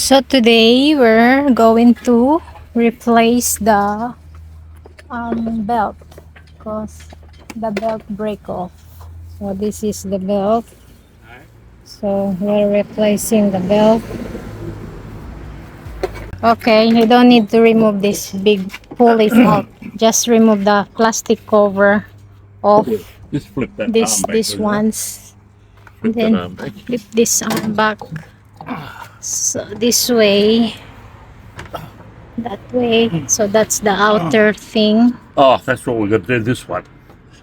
So today we're going to replace the belt because the belt break off. So this is the belt. So we're replacing the belt. Okay, you don't need to remove this big pulleys out. Just remove the plastic cover off Just flip that arm back. this ones. Flip Then that arm back. flip this arm back. So this way. That way. So that's the outer thing. Oh, that's what we're going to do. This one.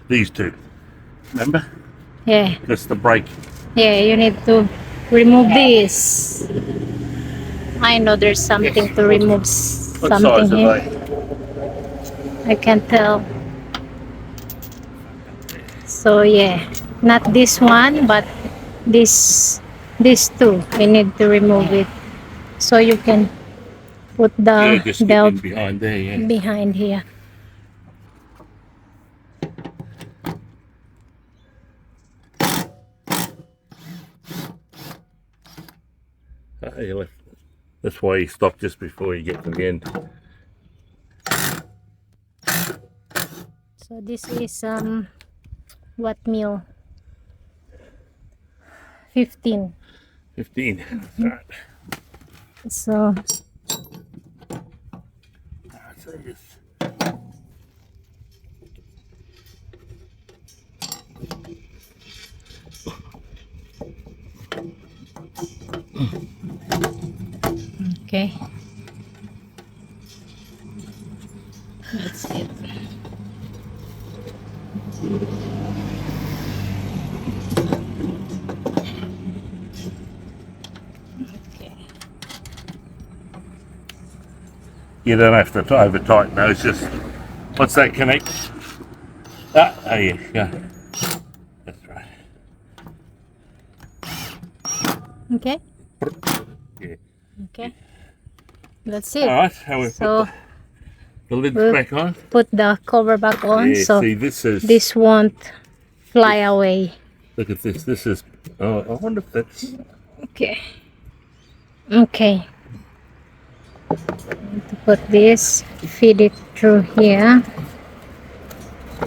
These two. Remember? Yeah. That's the brake. Yeah, you need to remove this. I know there's something to remove What something size are here. they? I can tell. So yeah, not this one, but this two. We need to remove it so you can put Yeah, the just get belt in behind there, yeah. behind here. You left. That's why you stop just before you get to the end. So this is what meal? 15. 15. That's right. So So just okay. That's it. Okay. you don't have to over tighten those. Just what's that connect? Oh yeah, yeah. That's right. Okay. Yeah. Okay. That's it. All right. How we So put the lids we'll back on? put the cover back on, Yeah. so See, this is. this won't fly away. Look at this. This is. Oh, I wonder if that's. Okay. Okay. Need to put this, feed it through here.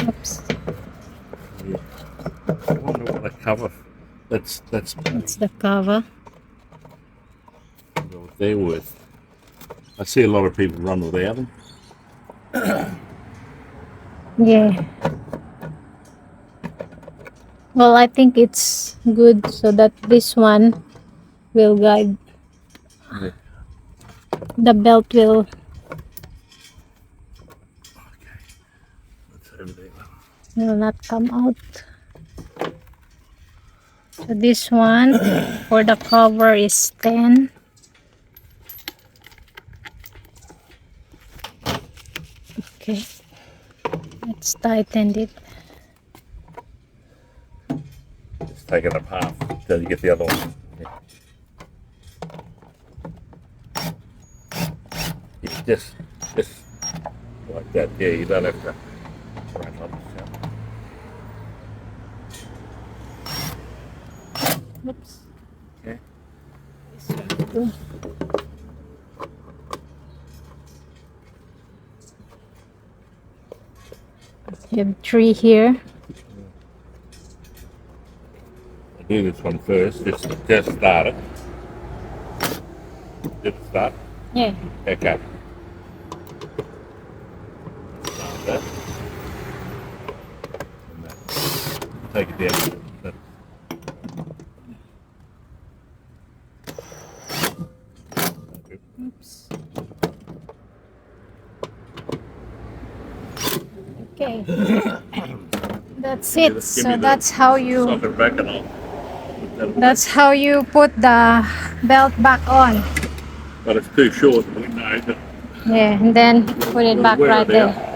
Oops. Yeah. I wonder what the cover. That's That's the cover. what they're worth. I see a lot of people run without them. Yeah. Well, I think it's good so that this one will guide. Yeah. The belt will. Okay. That's over there. Will not come out. So this one for the cover is 10. Okay, let's tighten it. Just take it up half till you get the other one. Yeah, just like that. Yeah, you don't have to run on yourself. Oops. Okay. This one too. You have 3 here. I'll do this one first. Just start it. Did it start? Yeah. Okay. Start that. And then take it down. Oops. Okay. That's it. So that's how you. Sock it back and I'll put that away. That's how you put the belt back on. But it's too short. We know that. Yeah, and then put it back Wear right it out. there.